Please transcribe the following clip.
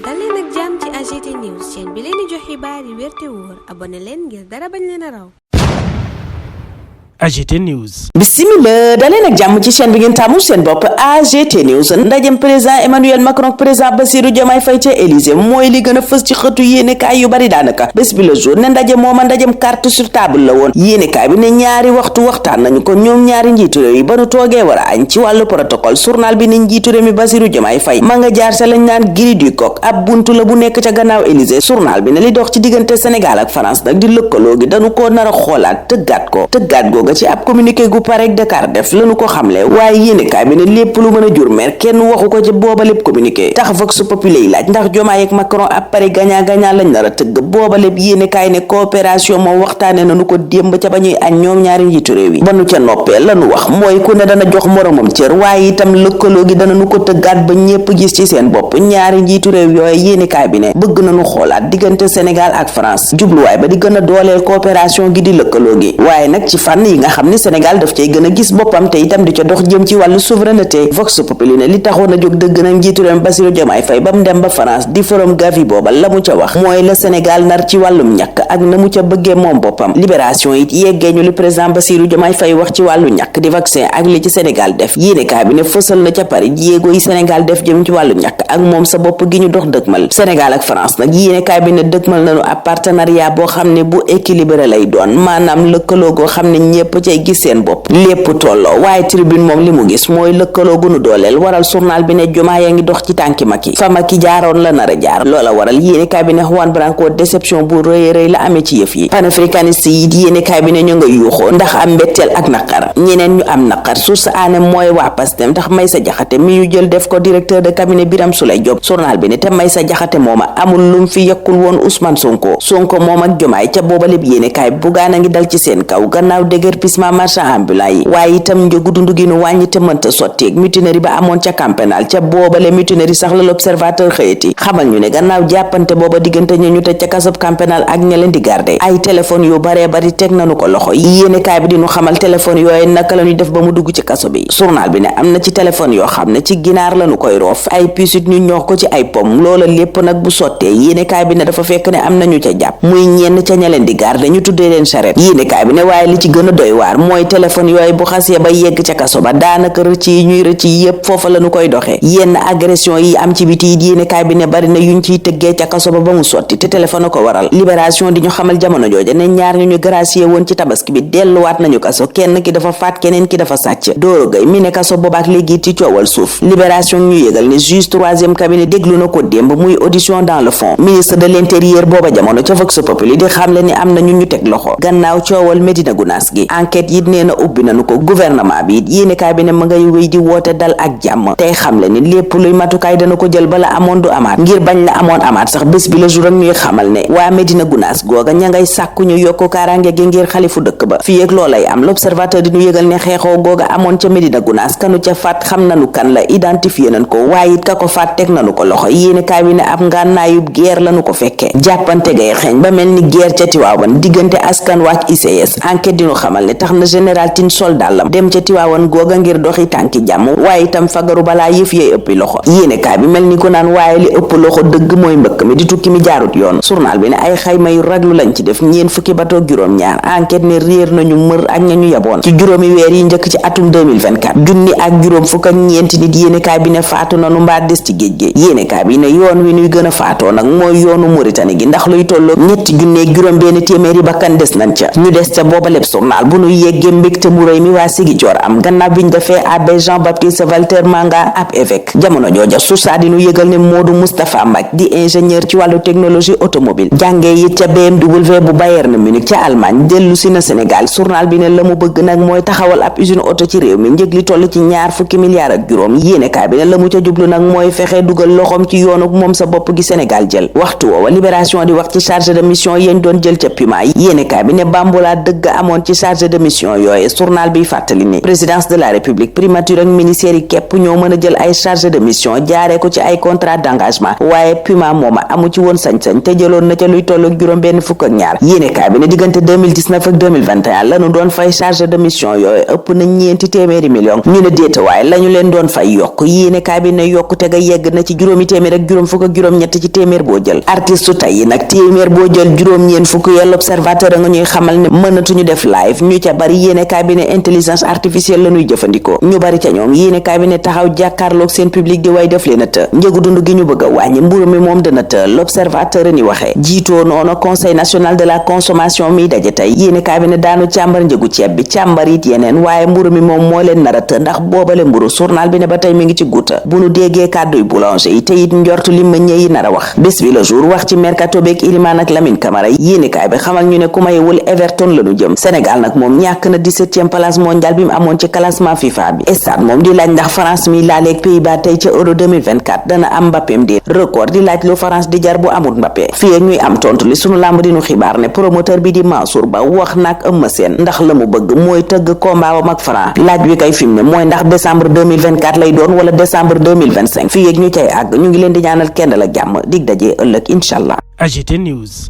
dal leen ak jàmm ci AGT News chaîne bi leen di jox xibaar yi wér te wóor abonné leen ngir dara bañ leen a raw. AGT News. Bismillah daleen ak jàmm ci chaîne bi ngeen tàmmul seen bopp AGT News. ndajem président Emmanuel Macron ak président Bassirou Diomaye Faye ca Élysée mooy li gën a fës ci xëtu yéenekaay yu bari daanaka bés bi le jour ne ndaje mooma ndajem carte sur table la woon. yéenekaay bi ne ñaari waxtu waxtaan nañu ko ñoom ñaari njiitu réew yi ba nu toogee war a añ ci wàllu protocole. journal bi ne njiitu réew mi Bassirou Diomaye Faye ma nga jaar sa lañ naan grille du coq ab buntu la bu nekk ca gannaaw Élysée. journal bi ne li dox ci diggante Sénégal ak France nag di lëkkaloo gi dañu koo nar a xoolaat tëggaat googa ci ab communiqué gu parek Dakar def lañu ko xamle. waaye yéenekaay bi ne lépp lu mën a jur mer kenn waxu ko ci booba lépp communiqué tax Vox Populi yi laaj ndax Diomaye ak Macron ab pare gagnant lañ nar a tëgg booba lépp yéenekaay ne coopération moom waxtaane nañu ko démb ca ba ñuy añ ñoom ñaari njiitu réew yi ba nu ca noppee lañu wax mooy ku ne dana jox moromam cër waaye itam lëkkaloo gi dana nu ko tëggaat ba ñépp gis ci seen bopp. ñaari njiitu réew yooyu yéenekaay bi ne bëgg nañu xoolaat diggante Sénégal ak France jubluwaay ba di gën a dooleel coopération gi di lëkkaloo gi waaye nag ci fànn yi nga xam ni Sénégal daf cay gën a gis boppam te itam di ca dox jëm ci wàllu souveraineté. Vox Populi ne li taxoon a jóg dëgg nag njiitu réew Bassirou Diomaye Faye ba mu dem ba France di forum Gavi booba la mu ca wax mooy la Sénégal nar ci wàllum ñàkk ak na mu ca bëggee moom boppam. Libération it yeggee ñu li président Bassirou Diomaye Faye wax ci wàllu ñàkk di vaccin ak li ci Sénégal def. yéenekaay bi ne fësal na ca Paris jéego yi Sénégal def jëm ci wàllu ñàkk ak moom sa bopp gi ñu dox dëgmal. Sénégal ak France nag yéenekaay bi ne dëgmal nañu ab partenariat boo xam ne bu équilibré lay doon maanaam lëkkaloo goo xam ne ñépp cay gis seen bopp lépp tolloo. waaye tribune moom li mu gis mooy lëkkaloo gunu dooleel waral journal bi ne Diomaye ngi dox ci tànki Macky fa Macky jaaroon la nar a jaar loola waral yéenekaay bi ne Juan Branco déception bu rëy la amee ci yëf yi. panafricaniste yi yéenekaay bi ne ñu nga yuuxoo ndax am mbetteel ak naqar ñeneen ñu am naqar source aane mooy waa Pastef ndax Maysa Jaxate mi ñu jël def ko directeur de cabinet Birame Souleye Diop. journal bi ne te Maysa Jaxate mooma amul lum fi yekkul woon Ousmane Sonko moom ak Diomaye ca booba lépp yéenekaay bi Bougane a ngi dal ci seen kaw gannaaw déguerpissement marchand ambulant yi waaye itam njëgu dundu gi nu wàññi te mënta sotteeg mutinerie ba amoon ca camp pénal ca boobale mutinerie sax la l'observateur xëyati xamal ñu ne gannaaw jàppante booba diggante ñu tëj ca kasob camp pénal ak ña leen di garde ay téléphone yu baree bari teg nañu ko loxo. yéenekaay bi di nu xamal téléphone yooyu naka la ñuy def ba mu dugg ci kaso bi. journal bi ne am na ci téléphone yoo xam ne ci ginaar lañu koy roof ay pisit ñu ñoox ko ci ay pom loola lépp nag bu sottee yéenekaay bi ne dafa fekk ne am nañu ca jàpp muy ñenn ca ña leen di garde ñu tuddee leen charrette. yéenekaay bi ne waaye li ci gën a doy waar mooy téléphone yooyu bu xasee ba yegg ca kaso ba daanaka rëcc yi ñuy rëcc yépp foofa lañu koy doxee. yenn agression yi am ci biti yi yéenekaay bi ne bari na yuñ ciy tëggee ca kaso ba mu sotti te téléphone ko waral. libération di ñu xamal jamono jooja ne ñaar ñu gracier woon ci tabaski bi delluwaat nañu kaso kenn ki dafa faat keneen ki dafa sàcc. Doro Gaye mi ne kaso boobaak léegi ci coowal suuf. libération ñu yëgal ne juge 3e cabinet déglu na ko démb muy audition dans le fond. ministre de l'intérieur booba jamono ca Vox Populi di xamle ni am na ñu teg loxo gannaaw coowal Médina Gounass gi. enquête yi nee na ubbi nañu ko gouvernement bi yéenekaay bi ne ma ngay wéy di woote dal ak jàmm tey xamle ni lépp luy matukaay dana ko jël bala amoon du amaat ngir bañ la amoon amaat sax bés bi la jour ak ñuy xamal ne waa Médina Gounass googa ña ngay sàkku ñu yokku kaaraange gi ngir xalifu dëkk ba fii ak loolay am l'observateur di ñu yëgal ne xeexoo googa amoon ca Médina Gounass kanu ca faat xam nanu kan la identifié nañ ko waaye it ka ko faat teg nanu ko loxo yéenekaay bi ne ab ngànnaayub guerre lañu ko fekkee jàppante gay xeeñ ba mel ni guerre ca Tiwaawan diggante askan waak ICS enquête di ñu xamal ne tax na général Tine soldaalam dem ca Tiwaawan googa ngir doxi tànki jàmm waaye itam fagaru balaa yëf yee ëppi loxo yéenekaay bi mel ni ko naan waaye li ëpp loxo dëgg mooy mbëkk mi di tukki mi jaarut yoon. journal bi ne ay xayma yu raglu lañ ci def ñeen fukki bato juróom-ñaar enquête ne réer nañu mër ak ñañu yaboon ci juróomi weer yi njëkk ci atum 2024 junni ak juróom fukk ak ñeenti nit yéenekaay bi ne faatu nanu mbaa des ci géej gi. yéenekaay bi ne yoon wi nuy gën a faatoo nag mooy yoonu Mauritanie gi ndax luy tolloo ñetti junneeg juróom benn téeméeri bakkan des nañ ca ñu des ca booba lépp journal bu nu yeggee mbégte mu rëy mi waa Ziguinchor am gannaaw biñ defee abbé Jean-Baptiste Walter Manga ab évêque jamono jooja suusaa di nu yëgal ne Modou Moustapha Mbaj di ingénieur ci wàllu technologie automobile jàngee it ca BMW bu Bayern Munich ca Allemagne dellu si na Sénégal journal bi ne la mu bëgg nag mooy taxawal ab usine auto ci réew mi njëg li toll ci ñaar fukki milliards ak juróom yéenekaay bi ne la mu ca jublu nag mooy fexe dugal loxoom ci yoonu moom sa bopp gi Sénégal jël waxtu woowa libération di wax ci chargé de mission yéen doon jël ca Puma yi yéenekaay bi ne bambulaa dëgg amoon ci chargé chargé de mission yooyu journal bi fàttali ni présidence de la république primature ak ministère yi képp ñoo mën a jël ay chargé de mission jaaree ko ci ay contrat d'engagement waaye Puma mooma amu ci woon sañ-sañ te jëloon na ca luy tollu juróom benn fukk ak ñaar yéenekaay bi ne diggante 2019 ak 2021 lañu doon fay chargé de mission yooyu ëpp na ñeenti téeméeri million ñu ne déeta waaye lañu leen doon fay yokk yéenekaay bi ne yokku te ga yegg na ci juróomi téeméer ak juróom fukk ak juróom ñett ci téeméer boo jël artiste su tey yi nag téeméer boo jël juróom ñeen fukk ya l'observateur a nga ñuy xamal ne mënatuñu def live ñu ca bari yéenekaay bi ne intelligence artificielle lañuy jëfandikoo ñu bari ca ñoom yéenekaay bi ne taxaw jàkkaarloog seen public di way def leen a të njëgu dund gi ñu bëgg a wàññi mburu mi moom dana të l'observateur ni waxee jiitoo noonu conseil national de la consommation mi daje tey yéenekaay bi ne daanu càmbar njëgu ceeb bi càmbar it yeneen waaye mburu mi moom moo leen nar a të ndax boobale mburu journal bi ne ba tey mi ngi ci guuta bu nu déggee kàdduy boulanger yi te it njortu li meññee yi nar a wax bés bi le jour wax ci mercato beeg Iliman ak Lamine Camara yéenekaay bi xamal ñu ne ku mayewul Everton lañu jëm Sénégal nag moom ñàkk na 17e place mondial bi mu amoon ci classement FIFA bi stade moom di laaj ndax France mi laaleeg Pays-Bas tey ca Euro 2024 dana am Mbappé di record di laaj lu France di jar bu amul Mbappé fii ak ñuy am tontu li sunu lamb dinu xibaar ne promoteur bi di Mansour Ba wax nag Eumeu Sène ndax la mu bëgg mooy tëgg combat wam ak Franc laaj wi kay fi mu ne mooy ndax décembre 2024 lay doon wala décembre 2025 fii ak ñu cay àgg ñu ngi leen di ñaanal kenn la jàmm dig daje ëllëg incha allah. AGT News.